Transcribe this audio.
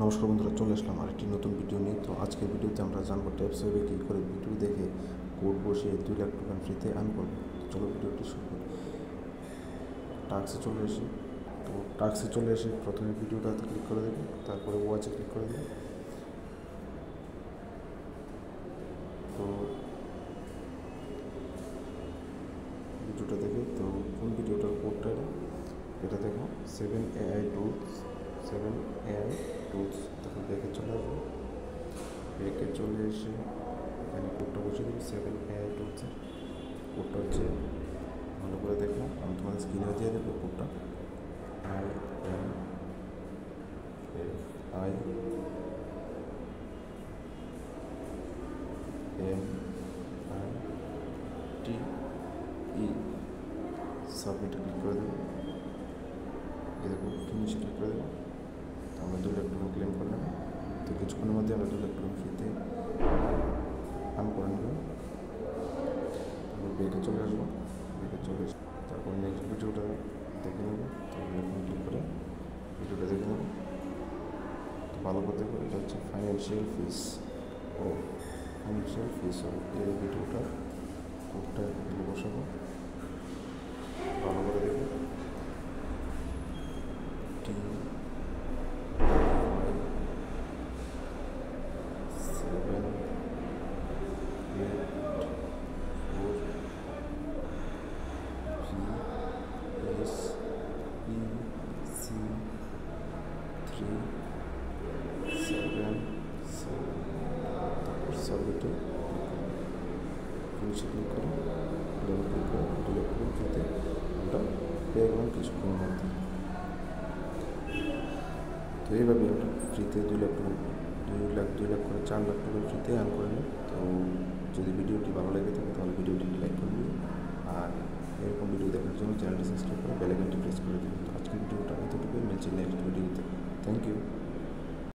নমস্কার বন্ধুরা, চলে আসলাম আরেকটি নতুন ভিডিও নিয়ে। তো আজকের ভিডিওতে আমরা জানবো ট্যাপস ওয়েবে কী করে ভিডিও দেখে কোড বসিয়ে 2 লাখ টোকেন ফ্রিতে আর্ন করবো। চলো ভিডিওটি শুরু করি। টাস্কে চলে এসে প্রথমে ভিডিওটাতে ক্লিক করে দেবে, তারপরে ওয়াচে ক্লিক করে দেবে। তো ভিডিওটা দেখে কোন ভিডিওটার কোডটা এটা দেখো 7AI টুলস তখন দেখে চলে আসবে। চলে এসে এখানে কোডটা বসিয়ে দেবে। 7AI টুলসের কোডটা হচ্ছে, ভালো করে দেখো, আমি তোমাদের স্ক্রিনে দিয়ে দেবো কোডটা। IMIMITE সাবমিটে ক্লিক করে দেবো। এরকম ফিনিশে ক্লিক করে দেবো। তো আমরা 2 লাখ টোকেন ক্লেম করলাম। তো কিছুক্ষণের মধ্যে আমরা 2 লাখ টোকেন ফ্রিতে আর্ন করে নেব। তারপর ব্যাকে চলে আসবো। তারপর নেক্সট ভিডিওটা দেখে নেবো। তো এখন ক্লিক করে ভিডিওটা দেখে নেবো। তো ভালো করে দেখো, এটা হচ্ছে ফাইন্যান্সিয়াল ফিস এই ভিডিওটা কোডটা এখানে বসাবো। ভালো করে দেখো, সাবমিটে ফিনিশে ক্লিক করে ক্লেম ক্লিক করে 2 লাখ টোকেন ফ্রিতে আমরা পেয়ে গেলাম কিছুক্ষণের মধ্যে। তো এইভাবে আমরা ফ্রিতে 2 লাখ করে 4 লাখ টোকেন ফ্রিতে আর্ন করে নিই। তো যদি ভিডিওটি ভালো লেগে থাকে তাহলে ভিডিওটি লাইক করবেন।